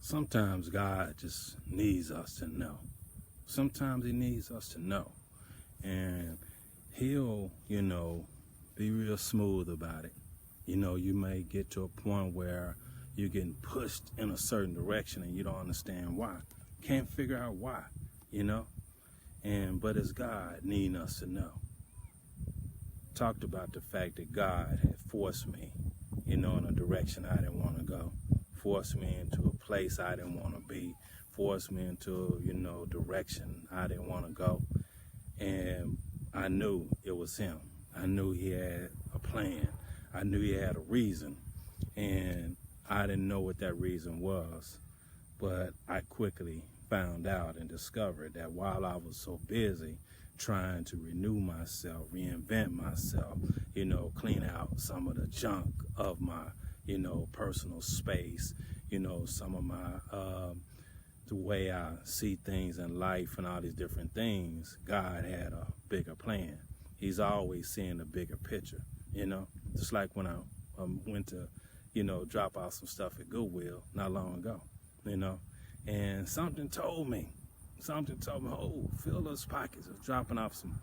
Sometimes God just needs us to know. Sometimes he needs us to know. And he'll, be real smooth about it. You may get to a point where you're getting pushed in a certain direction and you don't understand why. Can't figure out why, you know? But it's God needing us to know. Talked about the fact that God had forced me, in a direction I didn't want to go. Forced me into a place I didn't want to be. Forced me into, direction I didn't want to go. And I knew it was him. I knew he had a plan. I knew he had a reason. And I didn't know what that reason was. But I quickly found out and discovered that while I was so busy trying to renew myself, reinvent myself, clean out some of the junk of my, personal space, some of my, the way I see things in life and all these different things, God had a bigger plan. He's always seeing the bigger picture, just like when I went to, drop off some stuff at Goodwill not long ago, and something told me, oh, fill those pockets. I was dropping off some,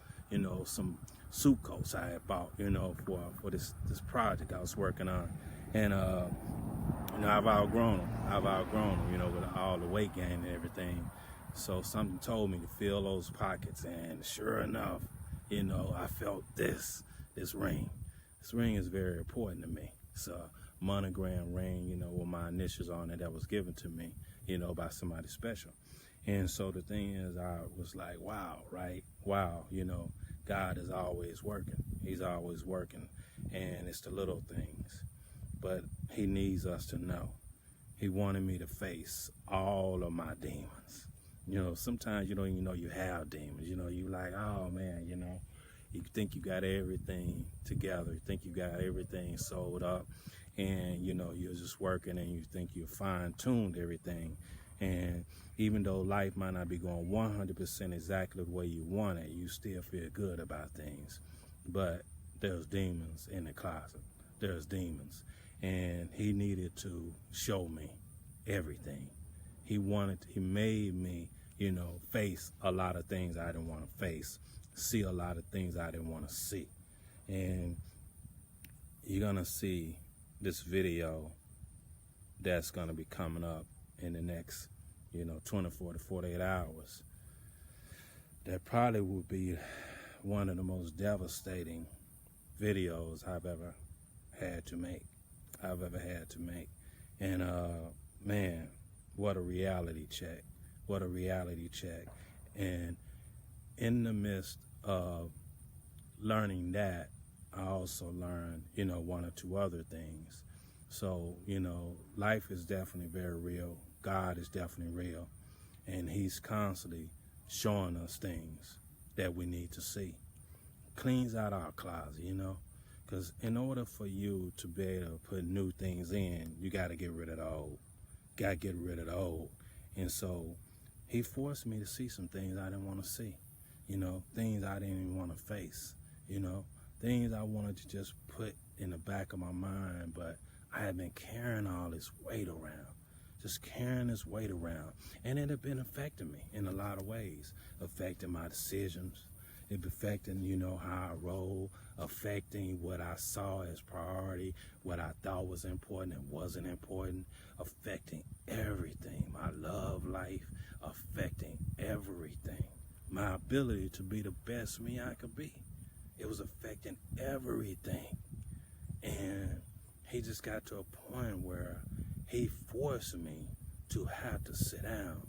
some suit coats I had bought, for this project I was working on. And, I've outgrown them, with all the weight gain and everything. So something told me to fill those pockets. And sure enough, I felt this ring. This ring is very important to me. It's a monogram ring, with my initials on it that was given to me, by somebody special. And so the thing is, I was like, wow, right? Wow, God is always working. He's always working. And it's the little things. But he needs us to know. He wanted me to face all of my demons. Sometimes you don't even know you have demons. You like, oh man, you think you got everything together. You think you got everything sold up. And, you're just working and you think you fine-tuned everything. And even though life might not be going 100% exactly the way you want it, you still feel good about things. But there's demons in the closet. There's demons. And he needed to show me everything. He made me, face a lot of things I didn't want to face, see a lot of things I didn't want to see. And you're going to see this video that's going to be coming up in the next, 24 to 48 hours. That probably will be one of the most devastating videos I've ever had to make. And man, what a reality check. What a reality check. And in the midst of learning that, I also learned, one or two other things. So, life is definitely very real. God is definitely real. And he's constantly showing us things that we need to see. Cleans out our closet, because in order for you to be able to put new things in, you got to get rid of the old. And so he forced me to see some things I didn't want to see, things I didn't even want to face, things I wanted to just put in the back of my mind, but I had been carrying all this weight around. And it had been affecting me in a lot of ways, affecting my decisions. It affecting, how I roll, affecting what I saw as priority, what I thought was important and wasn't important, affecting everything, my love life, affecting everything, my ability to be the best me I could be. It was affecting everything. And he just got to a point where he forced me to have to sit down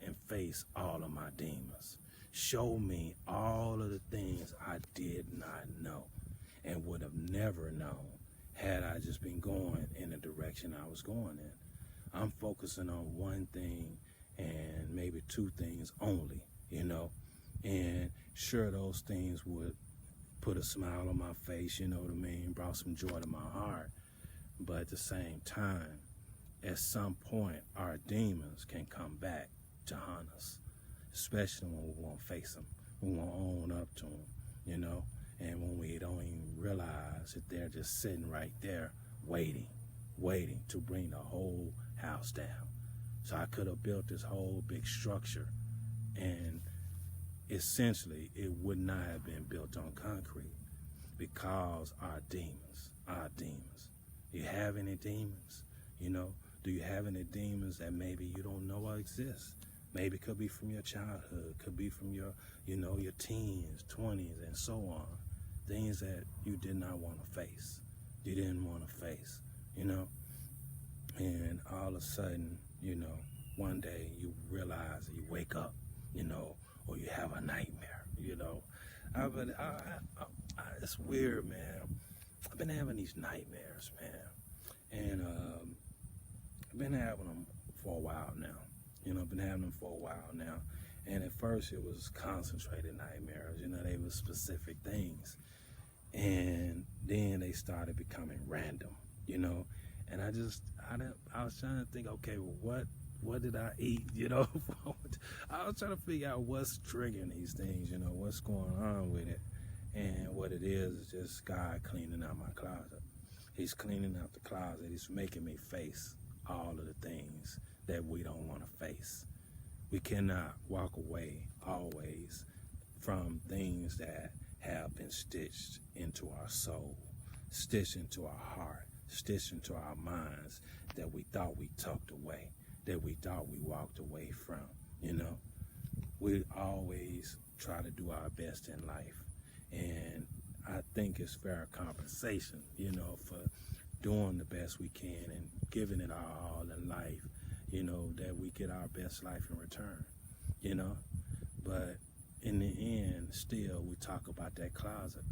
and face all of my demons. Show me all of the things I did not know and would have never known had I just been going in the direction I was going in. I'm focusing on one thing and maybe two things only, and sure, those things would put a smile on my face, brought some joy to my heart. But at the same time, at some point, our demons can come back to haunt us, especially when we won't face them, we won't own up to them, and when we don't even realize that they're just sitting right there waiting to bring the whole house down. So I could have built this whole big structure, and essentially it would not have been built on concrete because our demons. You have any demons? You know, do you have any demons that maybe you don't know exist? Maybe it could be from your childhood, could be from your, your teens, 20s, and so on. Things that you did not want to face. You didn't want to face, And all of a sudden, one day you realize, you wake up, or you have a nightmare, it's weird, man. I've been having these nightmares, man. And I've been having them for a while now. I've been having them for a while now. And at first it was concentrated nightmares, they were specific things. And then they started becoming random, And I was trying to think, okay, well, what did I eat, I was trying to figure out what's triggering these things, what's going on with it. And what it is just God cleaning out my closet. He's cleaning out the closet. He's making me face all of the things that we don't want to face. We cannot walk away always from things that have been stitched into our soul, stitched into our heart, stitched into our minds, that we thought we tucked away, that we thought we walked away from, We always try to do our best in life. And I think it's fair compensation, for doing the best we can and giving it our all in life, that we get our best life in return, But in the end, still, we talk about that closet.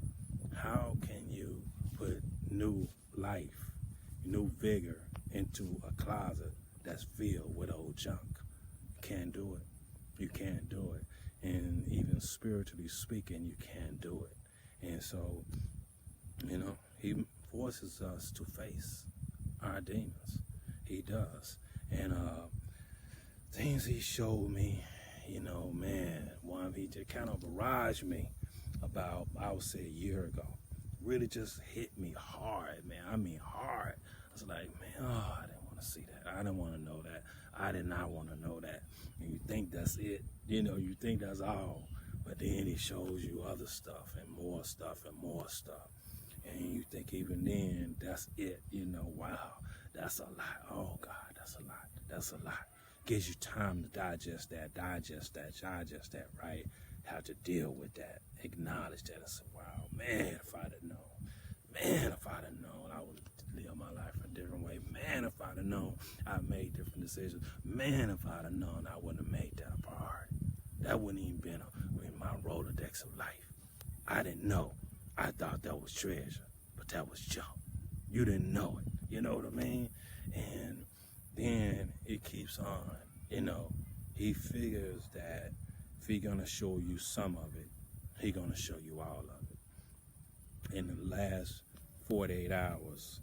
How can you put new life, new vigor into a closet that's filled with old junk? You can't do it. You can't do it. And even spiritually speaking, you can't do it. And so, he forces us to face our demons. He does. And things he showed me, one, he just kind of barraged me about, I would say, a year ago. Really just hit me hard, man. I mean hard. I was like, man, I didn't want to see that. I didn't want to know that. I did not want to know that. And you think that's it. You think that's all. But then he shows you other stuff and more stuff and more stuff. And you think even then, that's it. Wow, that's a lot. Oh, God, that's a lot. That's a lot. Gives you time to digest that, right? How to deal with that. Acknowledge that. I said, wow, man, if I'd have known, I would live my life a different way. Man, if I'd have known, I made different decisions. Man, if I'd have known, I wouldn't have made that a priority. That wouldn't even been in my Rolodex of life. I didn't know. I thought that was treasure, but that was junk. You didn't know it. You know what I mean? And then it keeps on. He figures that if he's going to show you some of it, he's going to show you all of it. In the last 48 hours,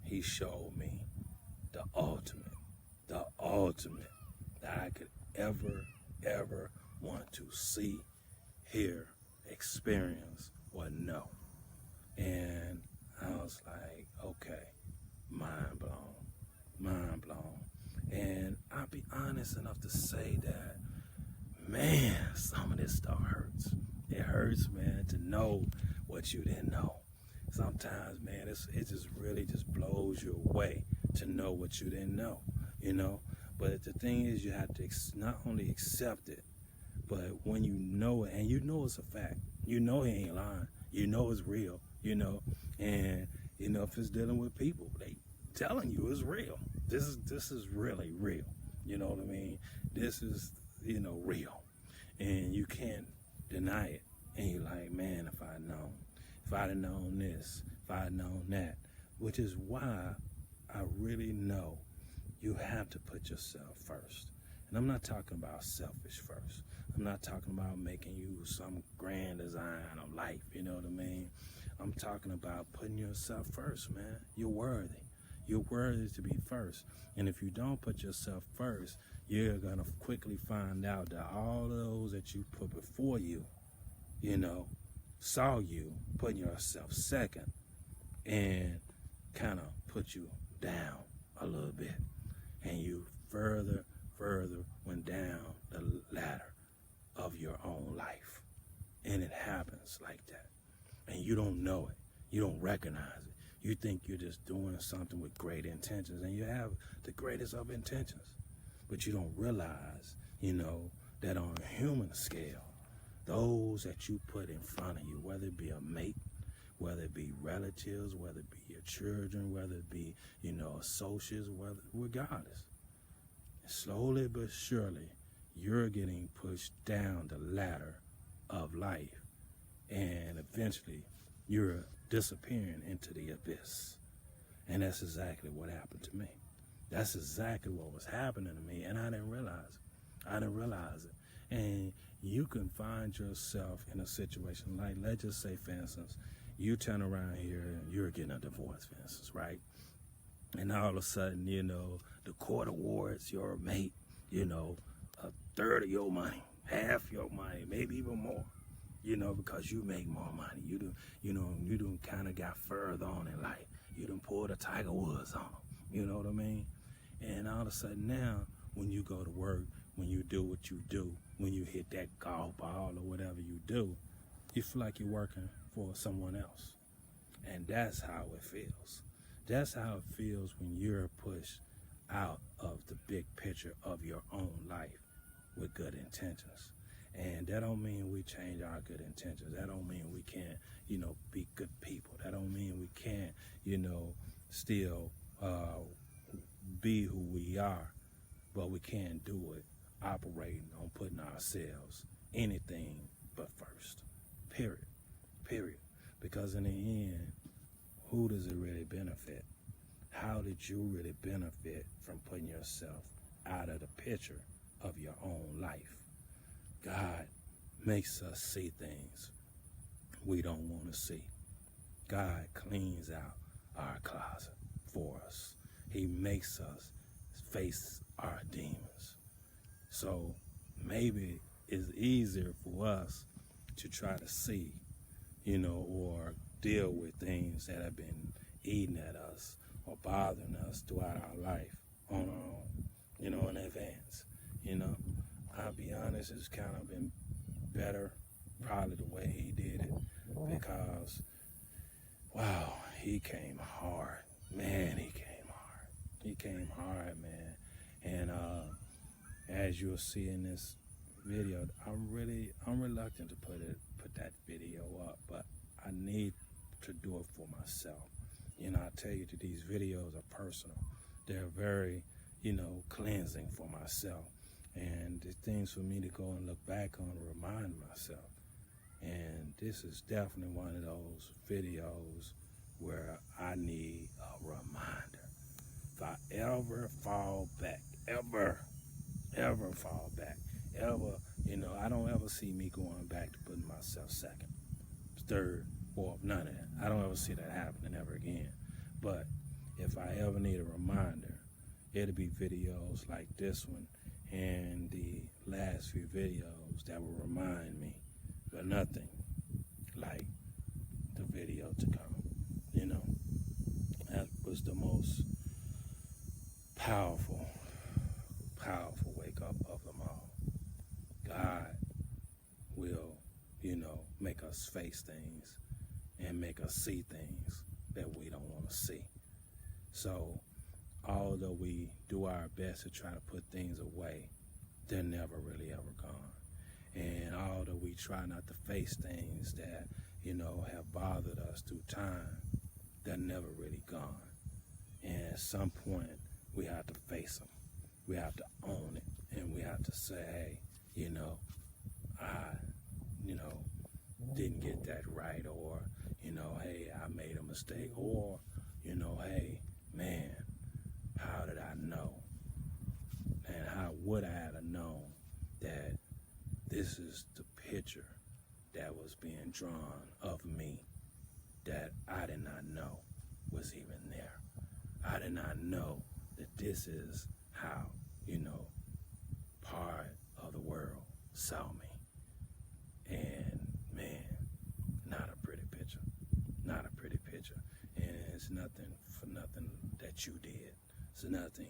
he showed me the ultimate that I could ever want to see, hear, experience, or know. And I was like, okay, mind blown. And I'll be honest enough to say that, man, some of this stuff hurts. It hurts, man, to know what you didn't know. Sometimes, man, it just really just blows you away to know what you didn't know, But the thing is, you have to not only accept it, but when you know it, and it's a fact, he ain't lying, it's real, and, if it's dealing with people, they telling you it's real. This is really real, you know what I mean? This is, real, and you can't deny it. And you're like, man, if I'd have known this, if I'd known that, which is why I really know you have to put yourself first. And I'm not talking about selfish first. I'm not talking about making you some grand design of life, you know what I mean? I'm talking about putting yourself first, man. You're worthy. You're worthy to be first. And if you don't put yourself first, you're going to quickly find out that all those that you put before you, saw you putting yourself second and kind of put you down a little bit. And you further intentions like that. And you don't know it. You don't recognize it. You think you're just doing something with great intentions, and you have the greatest of intentions. But you don't realize, that on a human scale, those that you put in front of you, whether it be a mate, whether it be relatives, whether it be your children, whether it be, associates, regardless. Slowly but surely, you're getting pushed down the ladder of life, and eventually you're disappearing into the abyss. And that's exactly what happened to me. That's exactly what was happening to me, and I didn't realize it. And you can find yourself in a situation like, let's just say, for instance, you turn around here and you're getting a divorce, for instance, right? And all of a sudden, the court awards your mate, a third of your money, half your money, maybe even more, because you make more money. You done kind of got further on in life. You done pulled a Tiger Woods on them. You know what I mean? And all of a sudden now, when you go to work, when you do what you do, when you hit that golf ball or whatever you do, you feel like you're working for someone else. And that's how it feels. That's how it feels when you're pushed out of the big picture of your own life with good intentions. And that don't mean we change our good intentions. That don't mean we can't, be good people. That don't mean we can't, still be who we are. But we can't do it operating on putting ourselves anything but first. Period. Because in the end, who does it really benefit? How did you really benefit from putting yourself out of the picture of your own life? God makes us see things we don't want to see. God cleans out our closet for us. He makes us face our demons. So maybe it's easier for us to try to see, or deal with things that have been eating at us or bothering us throughout our life on our own, in advance. I'll be honest, it's kind of been better probably the way he did it, because, wow, he came hard. Man, he came hard. He came hard, man. And as you'll see in this video, I'm reluctant to put that video up, but I need to do it for myself. I tell you that these videos are personal. They're very, cleansing for myself. And it's things for me to go and look back on and remind myself. And this is definitely one of those videos where I need a reminder. If I ever fall back, ever fall back, I don't ever see me going back to putting myself second, third, fourth, none of that. I don't ever see that happening ever again. But if I ever need a reminder, it'll be videos like this one and the last few videos that will remind me, but nothing like the video to come. That was the most powerful wake up of them all. God will, make us face things and make us see things that we don't want to see. So although we do our best to try to put things away, they're never really ever gone. And although we try not to face things that, have bothered us through time, they're never really gone. And at some point, we have to face them. We have to own it. And we have to say, hey, I, didn't get that right. Or, hey, I made a mistake. Or, hey, man, how did I know? And how would I have known that this is the picture that was being drawn of me that I did not know was even there? I did not know that this is how, part of the world saw me. And man, not a pretty picture. Not a pretty picture. And it's nothing for nothing that you did. It's nothing,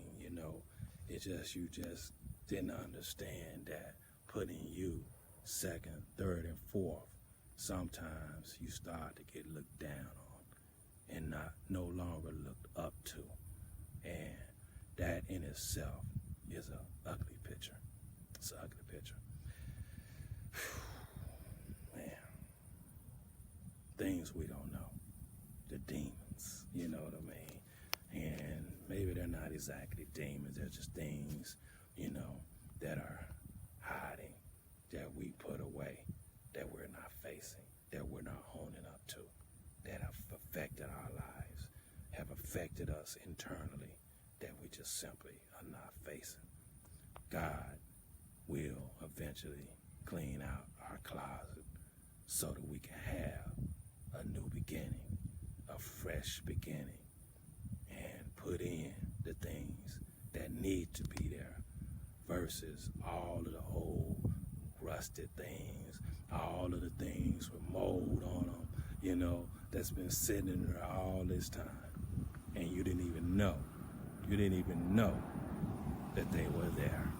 it's just you just didn't understand that putting you second, third, and fourth sometimes you start to get looked down on and no longer looked up to. And that in itself is an ugly picture. It's an ugly picture. Man, things we don't know. The demons, you know what I mean? And maybe they're not exactly demons. They're just things, that are hiding, that we put away, that we're not facing, that we're not honing up to, that have affected our lives, have affected us internally, that we just simply are not facing. God will eventually clean out our closet so that we can have a new beginning, a fresh beginning, and put in the things that need to be there versus all of the old rusted things, all of the things with mold on them, that's been sitting there all this time. And you didn't even know that they were there.